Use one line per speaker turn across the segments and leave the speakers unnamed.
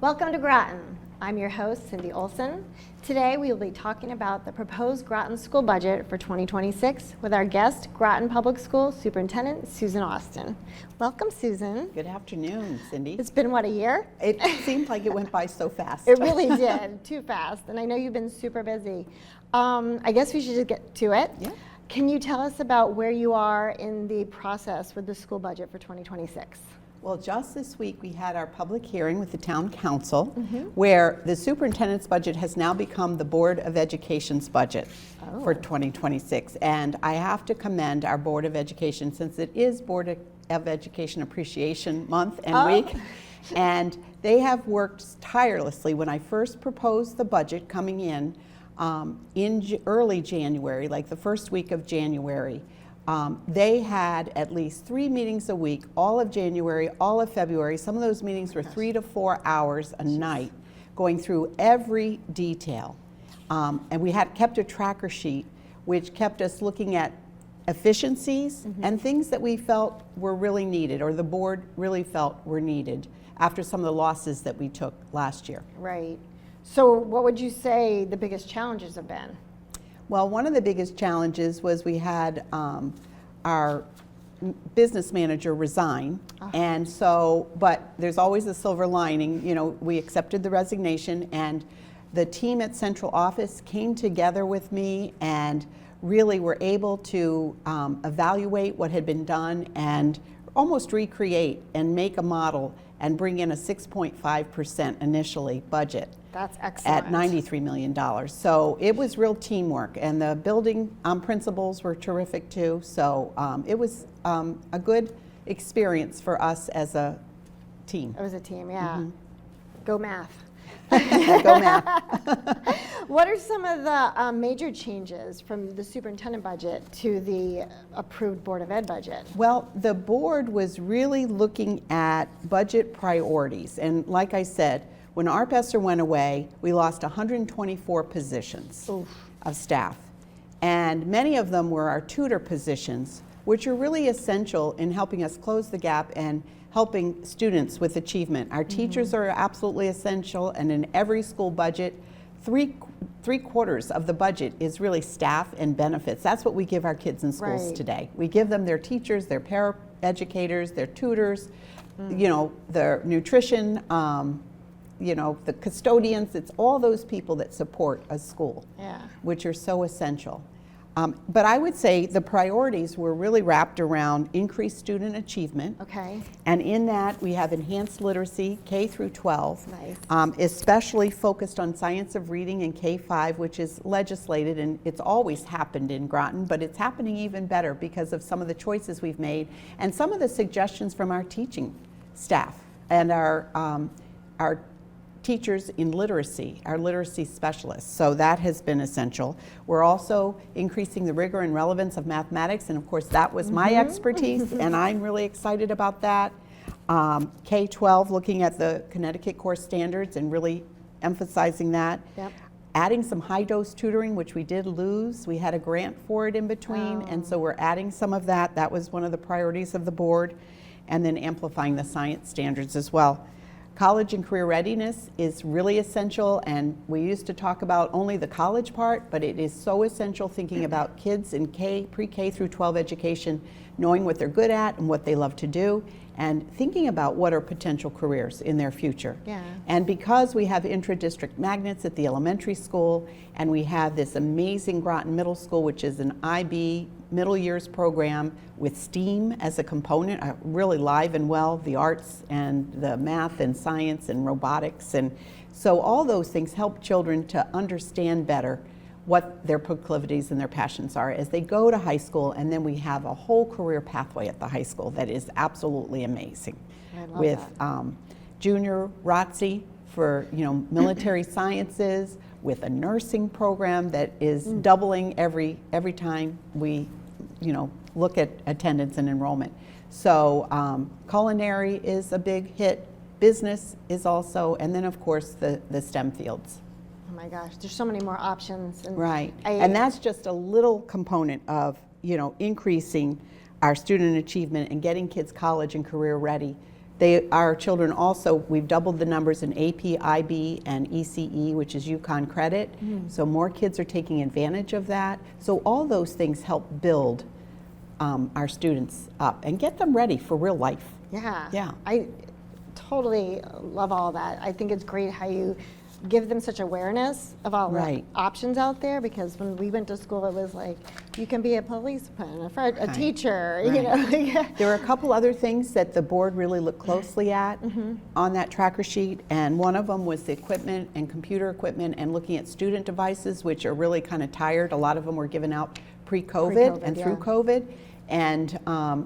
Welcome to Groton. I'm your host, Cindy Olsen. Today we will be talking about the proposed Groton school budget for 2026 with our guest, Groton Public School Superintendent Susan Austin. Welcome, Susan.
Good afternoon, Cindy.
It's been, what, a year?
It seemed like it went by so fast.
It really did, too fast. And I know you've been super busy. I guess we should just get to it.
Yeah.
Can you tell us about where you are in the process with the school budget for 2026?
Well, just this week we had our public hearing with the town council where the superintendent's budget has now become the Board of Education's budget for 2026. And I have to commend our Board of Education since it is Board of Education Appreciation Month and week. And they have worked tirelessly. When I first proposed the budget coming in early January, like the first week of January, they had at least 3 meetings a week, all of January, all of February. Some of those meetings were 3 to 4 hours a night, going through every detail. And we had kept a tracker sheet, which kept us looking at efficiencies and things that we felt were really needed, or the board really felt were needed after some of the losses that we took last year.
Right. So what would you say the biggest challenges have been?
Well, one of the biggest challenges was we had our business manager resign, and so, but there's always a silver lining. You know, we accepted the resignation, and the team at central office came together with me and really were able to evaluate what had been done and almost recreate and make a model and bring in a 6.5% initially budget.
That's excellent.
At $93 million. So it was real teamwork, and the building principals were terrific too. So it was a good experience for us as a team.
It was a team, yeah. Go math.
Go math.
What are some of the major changes from the superintendent budget to the approved Board of Ed budget?
Well, the board was really looking at budget priorities. And like I said, when Art Besser went away, we lost 124 positions of staff. And many of them were our tutor positions, which are really essential in helping us close the gap and helping students with achievement. Our teachers are absolutely essential, and in every school budget, three quarters of the budget is really staff and benefits. That's what we give our kids in schools today. We give them their teachers, their paraeducators, their tutors, you know, their nutrition, you know, the custodians. It's all those people that support a school, which are so essential. But I would say the priorities were really wrapped around increased student achievement. And in that, we have enhanced literacy, K through 12, especially focused on science of reading in K-5, which is legislated, and it's always happened in Groton, but it's happening even better because of some of the choices we've made and some of the suggestions from our teaching staff and our teachers in literacy, our literacy specialists. So that has been essential. We're also increasing the rigor and relevance of mathematics, and of course that was my expertise, and I'm really excited about that. K-12, looking at the Connecticut core standards and really emphasizing that. Adding some high-dose tutoring, which we did lose. We had a grant for it in between, and so we're adding some of that. That was one of the priorities of the board. And then amplifying the science standards as well. College and career readiness is really essential, and we used to talk about only the college part, but it is so essential thinking about kids in pre-K through 12 education, knowing what they're good at and what they love to do, and thinking about what are potential careers in their future. And because we have intra-district magnets at the elementary school, and we have this amazing Groton Middle School, which is an IB middle years program with STEAM as a component, really live and well, the arts and the math and science and robotics. And so all those things help children to understand better what their proclivities and their passions are as they go to high school, and then we have a whole career pathway at the high school that is absolutely amazing. With junior ROTC for military sciences, with a nursing program that is doubling every time we look at attendance and enrollment. So culinary is a big hit, business is also, and then of course the STEM fields.
Oh my gosh, there's so many more options. And
and that's just a little component of increasing our student achievement and getting kids college and career ready. Our children also, we've doubled the numbers in AP, IB, and ECE, which is UConn credit. So more kids are taking advantage of that. So all those things help build our students up and get them ready for real life.
Yeah. I totally love all that. I think it's great how you give them such awareness of all the options out there, because when we went to school, it was like, you can be a policeman, a teacher, you know.
There are a couple other things that the board really looked closely at on that tracker sheet, and one of them was the equipment and computer equipment and looking at student devices, which are really kind of tired. A lot of them were given out pre-COVID and through COVID. And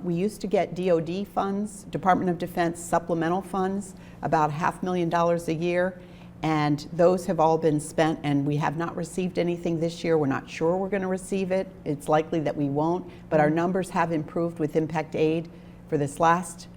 we used to get DOD funds, Department of Defense supplemental funds, about $500,000 a year. And those have all been spent, and we have not received anything this year. We're not sure we're going to receive it. It's likely that we won't, but our numbers have improved with impact aid for this last,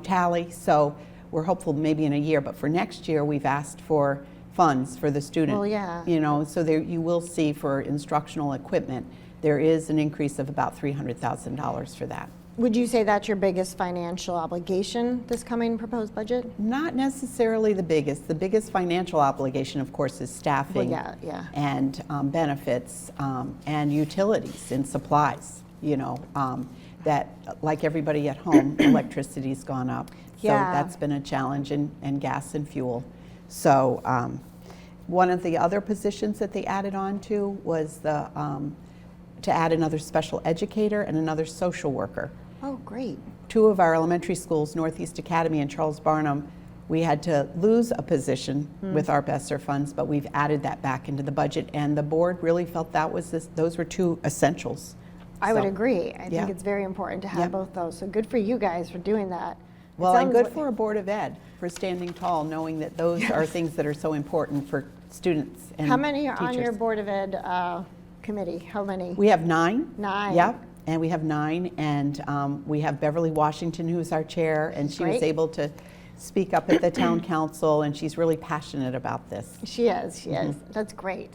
tally. So we're hopeful maybe in a year, but for next year, we've asked for funds for the student.
Well, yeah.
So there you will see for instructional equipment, there is an increase of about $300,000 for that.
Would you say that's your biggest financial obligation, this coming proposed budget?
Not necessarily the biggest. The biggest financial obligation, of course, is staffing and benefits and utilities and supplies, that like everybody at home, electricity's gone up. So that's been a challenge, and gas and fuel. So one of the other positions that they added on to was to add another special educator and another social worker.
Oh, great.
Two of our elementary schools, Northeast Academy and Charles Barnum, we had to lose a position with our ESSER funds, but we've added that back into the budget, and the board really felt those were two essentials.
I would agree. I think it's very important to have both those. So good for you guys for doing that.
Well, and good for a Board of Ed for standing tall, knowing that those are things that are so important for students and
How many are
teachers.
on your Board of Ed committee? How many?
We have 9.
9.
Yep. And we have 9, and we have Beverly Washington, who's our chair, and she was able to speak up at the town council, and she's really passionate about this.
She is. That's great.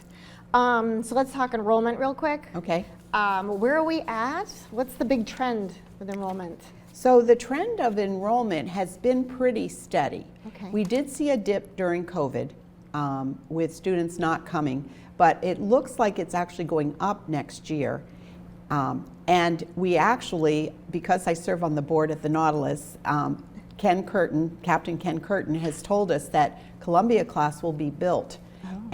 So let's talk enrollment real quick.
Okay.
Where are we at? What's the big trend with enrollment?
So the trend of enrollment has been pretty steady.
Okay.
We did see a dip during COVID with students not coming, but it looks like it's actually going up next year. And we actually, because I serve on the board at the Nautilus, Captain Ken Curtin has told us that Columbia class will be built.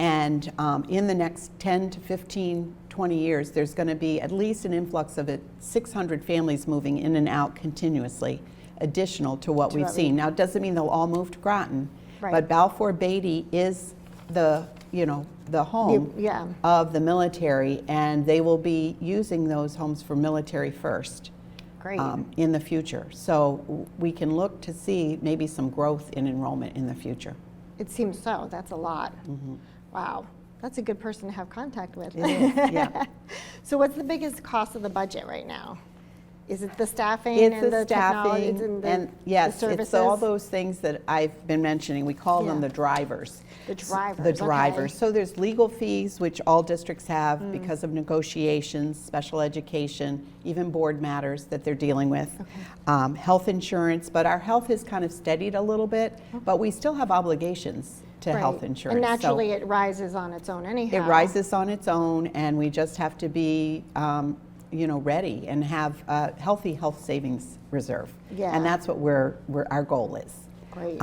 And in the next 10 to 15, 20 years, there's going to be at least an influx of 600 families moving in and out continuously, additional to what we've seen. Now, it doesn't mean they'll all move to Groton, but Balfour Beatty is the home of the military, and they will be using those homes for military first in the future. So we can look to see maybe some growth in enrollment in the future.
It seems so. That's a lot. Wow. That's a good person to have contact with.
It is, yeah.
So what's the biggest cost of the budget right now? Is it the staffing
It's
and the
staffing
technology
and
the services?
It's all those things that I've been mentioning. We call them the drivers.
The drivers.
The drivers. So there's legal fees, which all districts have because of negotiations, special education, even board matters that they're dealing with. Health insurance, but our health has kind of steadied a little bit, but we still have obligations to health insurance.
And naturally it rises on its own anyhow.
It rises on its own, and we just have to be ready and have a healthy health savings reserve. And that's what our goal is.
Great.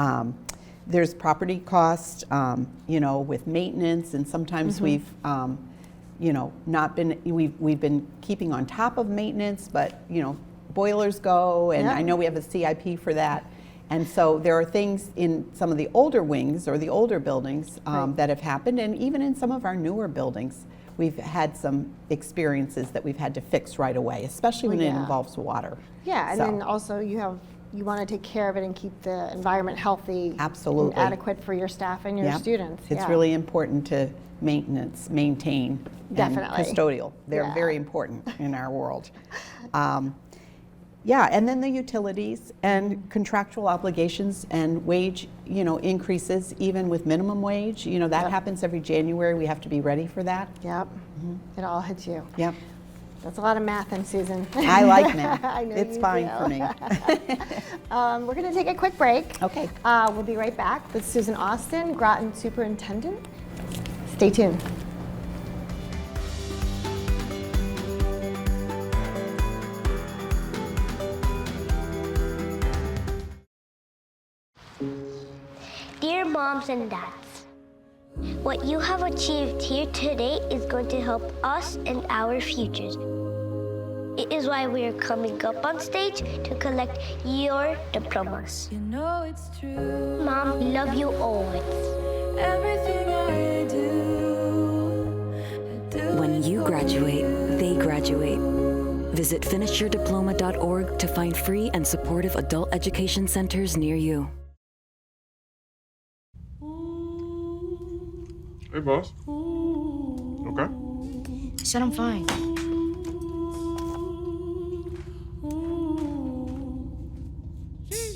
There's property costs, with maintenance, and sometimes we've, not been, we've been keeping on top of maintenance, but, boilers go, and I know we have a CIP for that. And so there are things in some of the older wings or the older buildings that have happened, and even in some of our newer buildings, we've had some experiences that we've had to fix right away, especially when it involves water.
And then also you want to take care of it and keep the environment healthy.
Absolutely.
And adequate for your staff and your students.
It's really important to maintain,
Definitely.
and custodial. They're very important in our world. And then the utilities and contractual obligations and wage, increases, even with minimum wage. That happens every January. We have to be ready for that.
It all hits you. That's a lot of math, and Susan.
I like math.
I know
It's
you
fine
do.
for me.
We're going to take a quick break.
Okay.
We'll be right back with Susan Austin, Groton Superintendent. Stay tuned.
Dear moms and dads, what you have achieved here today is going to help us and our futures. It is why we are coming up on stage to collect your diplomas.
You know it's true.
Mom, we love you always.
Everything I do.
When you graduate, they graduate. Visit finishyourdiploma.org to find free and supportive adult education centers near you.
Hey, boss. Okay.
Said I'm fine.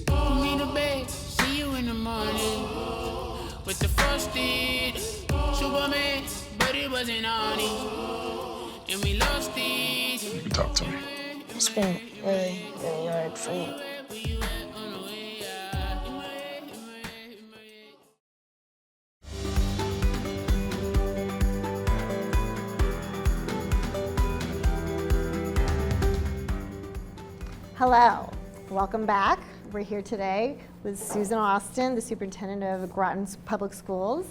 Put me to bed, see you in the morning. With the frosted Superman, but it wasn't on it. And we lost it.
You can talk to me.
It's been really hard for me.
Hello, welcome back. We're here today with Susan Austin, the Superintendent of Groton Public Schools,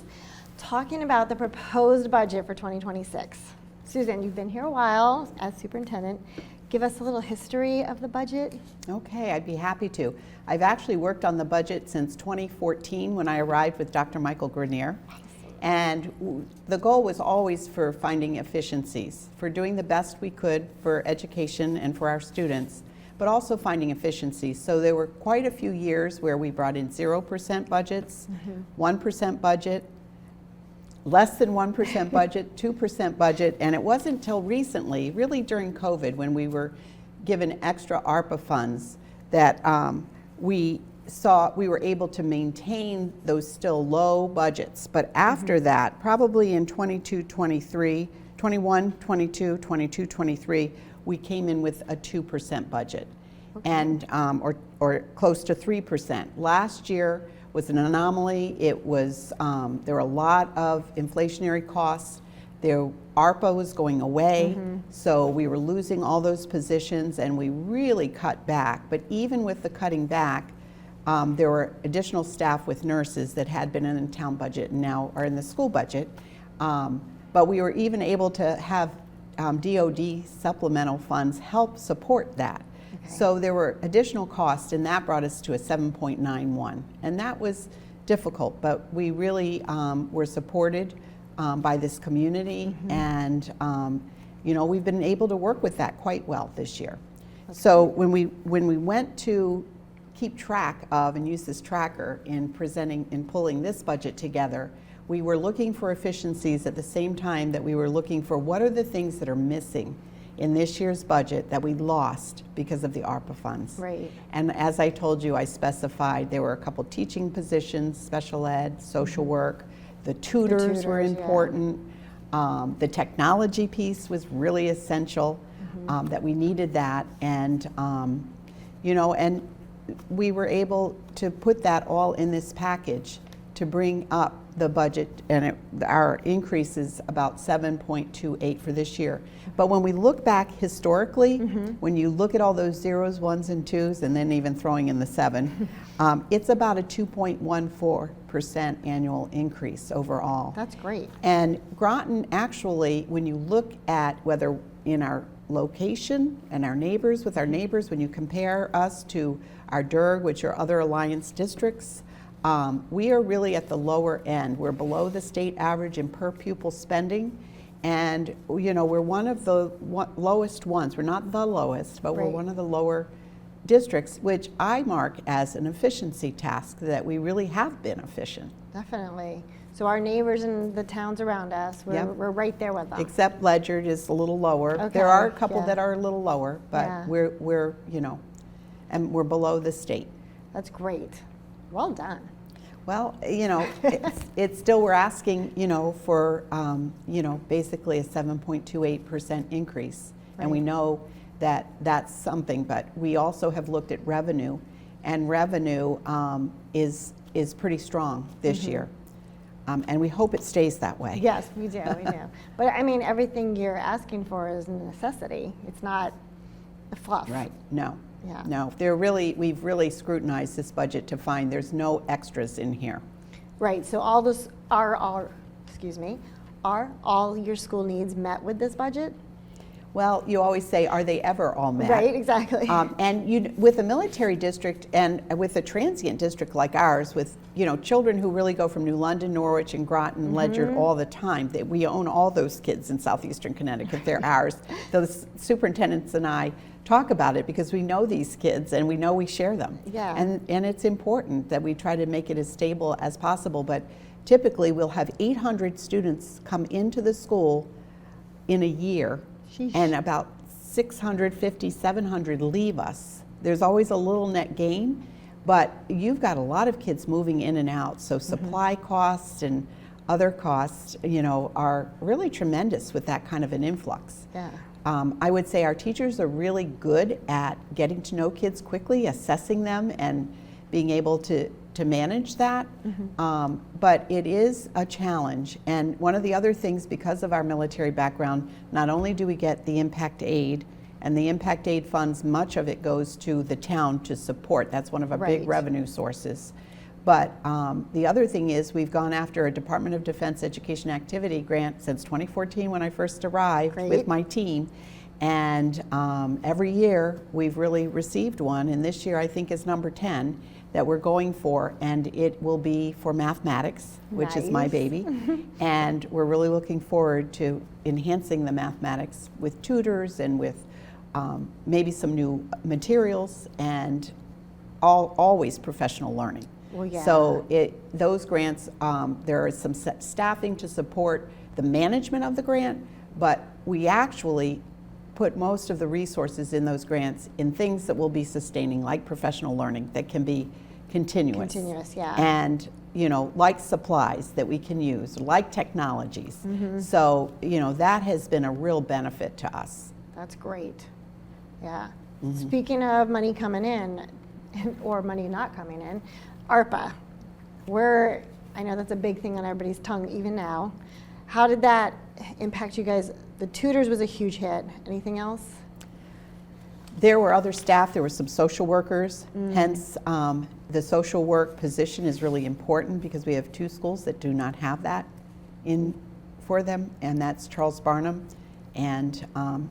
talking about the proposed budget for 2026. Susan, you've been here a while as Superintendent. Give us a little history of the budget.
Okay, I'd be happy to. I've actually worked on the budget since 2014 when I arrived with Dr. Michael Grenier. And the goal was always for finding efficiencies, for doing the best we could for education and for our students, but also finding efficiencies. So there were quite a few years where we brought in 0% budgets, 1% budget, less than 1% budget, 2% budget, and it wasn't until recently, really during COVID, when we were given extra ARPA funds that we were able to maintain those still low budgets. But after that, probably in 21, 22, 23, we came in with a 2% budget, and or close to 3%. Last year was an anomaly. It was there were a lot of inflationary costs. ARPA was going away, so we were losing all those positions, and we really cut back. But even with the cutting back, there were additional staff with nurses that had been in the town budget and now are in the school budget. But we were even able to have DOD supplemental funds help support that. Okay. So there were additional costs, and that brought us to a 7.91. And that was difficult, but we really were supported by this community, and we've been able to work with that quite well this year. Okay. So when we went to keep track of and use this tracker in presenting and pulling this budget together, we were looking for efficiencies at the same time that we were looking for what are the things that are missing in this year's budget that we lost because of the ARPA funds.
Right.
And as I told you, I specified there were a couple teaching positions, special ed, social work, the tutors were important, the technology piece was really essential, that we needed that, and and we were able to put that all in this package to bring up the budget, and our increase is about 7.28 for this year. But when we look back historically, when you look at all those zeros, ones, and twos, and then even throwing in the 7, it's about a 2.14% annual increase overall.
That's great.
And Groton actually, when you look at whether in our location and our neighbors, with our neighbors, when you compare us to our DERG, which are other alliance districts, we are really at the lower end. We're below the state average in per pupil spending, and we're one of the lowest ones. We're not the lowest, but we're one of the lower districts, which I mark as an efficiency task, that we really have been efficient.
Definitely. So our neighbors in the towns around us, we're right there with them.
Except Ledyard is a little lower.
Okay,
There are a couple that are a little lower, but
Yeah.
we're and we're below the state.
That's great. Well done.
Well, it's still, we're asking, for, basically a 7.28% increase And we know that that's something, but we also have looked at revenue, and revenue is pretty strong this year. And we hope it stays that way.
Yes, we do, we do. But I mean, everything you're asking for is a necessity. It's not a fluff.
Right, no.
Yeah.
No, we've really scrutinized this budget to find there's no extras in here.
Right, so all all your school needs met with this budget?
Well, you always say, are they ever all met?
Right, exactly.
And with a military district and with a transient district like ours, with children who really go from New London, Norwich, and Groton, Ledyard all the time, we own all those kids in southeastern Connecticut. They're ours. Those superintendents and I talk about it because we know these kids and we know we share them.
Yeah.
And it's important that we try to make it as stable as possible. But typically, we'll have 800 students come into the school in a year.
Sheesh.
And about 650, 700 leave us. There's always a little net gain, but you've got a lot of kids moving in and out, so supply costs and other costs, are really tremendous with that kind of an influx.
Yeah.
I would say our teachers are really good at getting to know kids quickly, assessing them, and being able to manage that. But it is a challenge. And one of the other things, because of our military background, not only do we get the impact aid, and the impact aid funds, much of it goes to the town to support. That's one of our big revenue sources. But the other thing is we've gone after a Department of Defense Education Activity grant since 2014 when I first arrived with my team. And every year we've really received one, and this year I think is number 10 that we're going for, and it will be for mathematics, which is my baby. And we're really looking forward to enhancing the mathematics with tutors and with maybe some new materials, and always professional learning.
Well, yeah.
So those grants, there is some staffing to support the management of the grant, but we actually put most of the resources in those grants in things that will be sustaining, like professional learning that can be continuous.
Continuous, yeah.
And like supplies that we can use, like technologies. So that has been a real benefit to us.
That's great. Yeah. Speaking of money coming in or money not coming in, ARPA. I know that's a big thing on everybody's tongue even now. How did that impact you guys? The tutors was a huge hit. Anything else?
There were other staff. There were some social workers. Hence, the social work position is really important because we have 2 schools that do not have that for them, and that's Charles Barnum and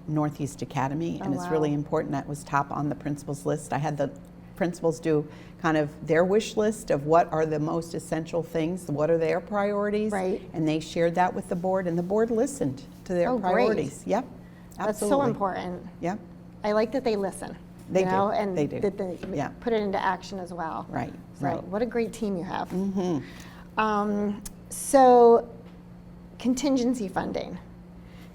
Northeast Academy. And it's really important. That was top on the principal's list. I had the principals do kind of their wish list of what are the most essential things, what are their priorities, and they shared that with the board, and the board listened to their priorities. Yep, absolutely.
That's so important.
Yep.
I like that they listen.
They do.
And
They do.
that they put it into action as well.
Right.
So
Right.
what a great team you have. So contingency funding.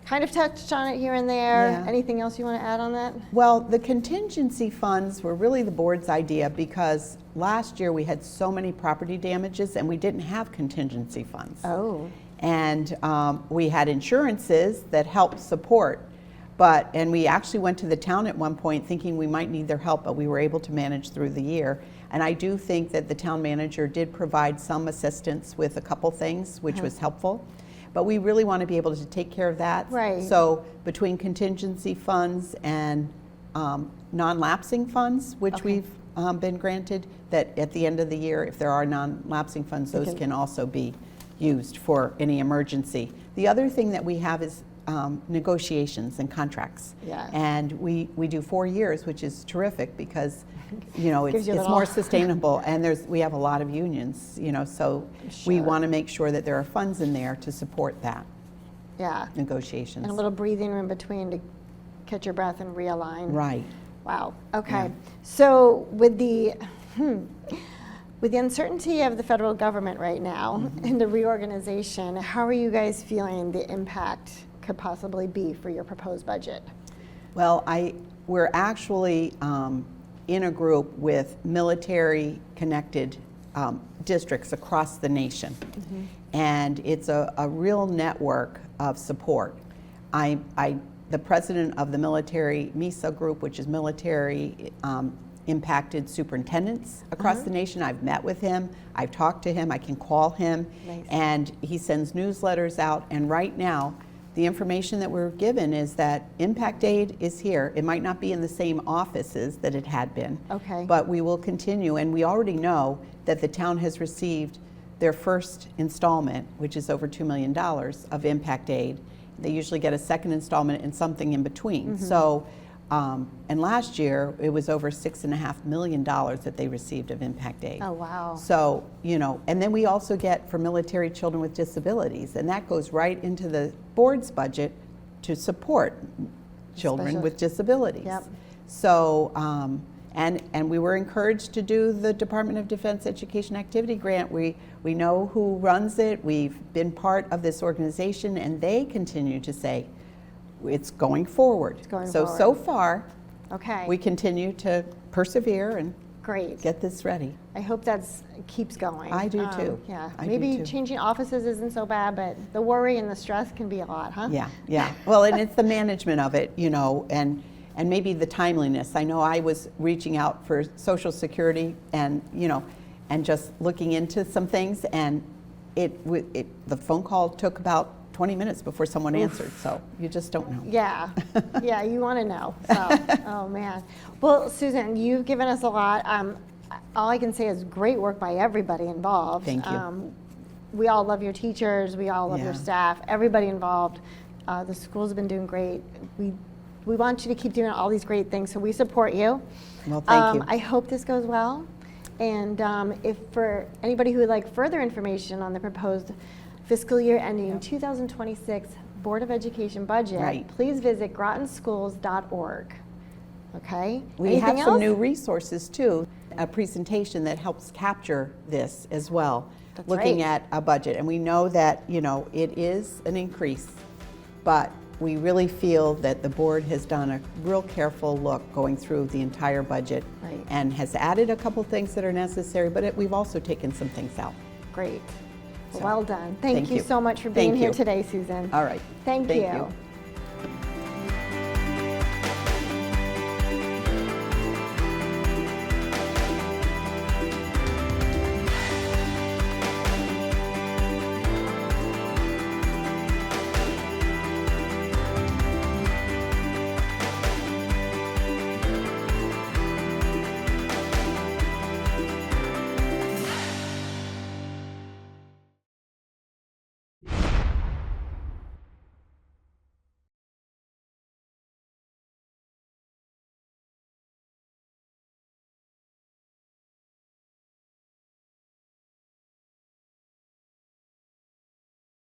Kind of touched on it here and there.
Yeah.
Anything else you want to add on that?
Well, the contingency funds were really the board's idea because last year we had so many property damages and we didn't have contingency funds.
Oh.
And we had insurances that helped support, and we actually went to the town at one point thinking we might need their help, but we were able to manage through the year. And I do think that the town manager did provide some assistance with a couple things, which was helpful. But we really want to be able to take care of that.
Right.
So between contingency funds and non-lapsing funds, which we've been granted, that at the end of the year, if there are non-lapsing funds, those can also be used for any emergency. The other thing that we have is negotiations and contracts.
Yeah.
And we do 4 years, which is terrific because it's
you a little-
more sustainable, and we have a lot of unions, so we
Sure.
want to make sure that there are funds in there to support that
Yeah.
negotiations.
And a little breathing room between to catch your breath and realign.
Right.
Wow. Okay. So with the uncertainty of the federal government right now and the reorganization, how are you guys feeling the impact could possibly be for your proposed budget?
Well, we're actually in a group with military-connected districts across the nation. And it's a real network of support. I the president of the military MISA group, which is military impacted superintendents across the nation. I've met with him, I've talked to him, I can call him,
Nice.
and he sends newsletters out. And right now, the information that we're given is that Impact Aid is here. It might not be in the same offices that it had been,
Okay.
but we will continue. And we already know that the town has received their first installment, which is over $2 million of Impact Aid. They usually get a second installment and something in between. So, and last year, it was over $6.5 million that they received of Impact Aid.
Oh, wow.
So, you know, and then we also get for military children with disabilities, and that goes right into the board's budget to support children
Special-
with disabilities.
Yep.
So, and we were encouraged to do the Department of Defense Education Activity Grant. We know who runs it. We've been part of this organization, and they continue to say it's going forward.
It's going
so
forward.
so far,
Okay.
we continue to persevere and
Great.
get this ready.
I hope that keeps going.
I do too.
Yeah.
I do
Maybe
too.
changing offices isn't so bad, but the worry and the stress can be a lot, huh?
Yeah, yeah. Well, and it's the management of it, you know, and maybe the timeliness. I know I was reaching out for Social Security and, you know, and just looking into some things, and the phone call took about 20 minutes before someone answered, so you just don't know.
Yeah, yeah, you want to know. So, oh man. Well, Susan, you've given us a lot. All I can say is great work by everybody involved.
Thank you.
We all love your teachers. We all love your
Yeah.
staff. Everybody involved. The schools have been doing great. We want you to keep doing all these great things, so we support you.
Well, thank you.
I hope this goes well. And if for anybody who would like further information on the proposed fiscal year ending 2026 Board of Education budget,
Right.
please visit grotonschools.org. Okay?
We
Anything
have some
else?
new resources too, a presentation that helps capture this as well,
That's
looking
right.
at a budget. And we know that, you know, it is an increase, but we really feel that the board has done a real careful look going through the entire budget
Right.
and has added a couple things that are necessary, but we've also taken some things out.
Great.
So,
Well done. Thank
thank
you
you.
so much for being
Thank
here
you.
today, Susan.
All right.
Thank you.